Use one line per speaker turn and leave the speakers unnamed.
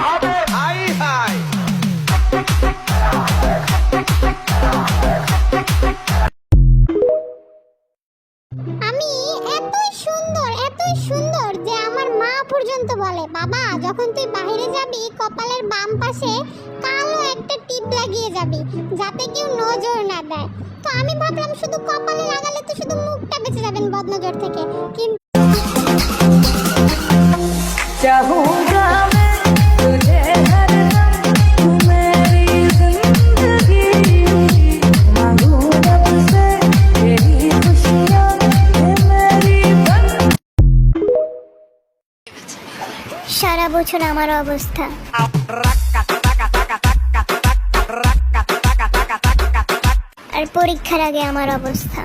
High high
আমি এতই সুন্দর যে আমার মা পর্যন্ত বলে, বাবা যখন তুই বাইরে যাবি কপালের বাম পাশে কালো একটা টিপ লাগিয়ে যাবি যাতে কেউ নজর না দেয়। তো আমি ভাবলাম শুধু কপালে লাগালে তো শুধু মুখটা বেঁচে যাবেন বদনজর থেকে, কিন্তু
चाहूंगा मैं तुझे हरदम, तू मेरी जिंदगी, मांगू रब से तेरी खुशियां, ये मेरी बन।
সারা বছর আমার অবস্থা, আর পরীক্ষার আগে আমার অবস্থা।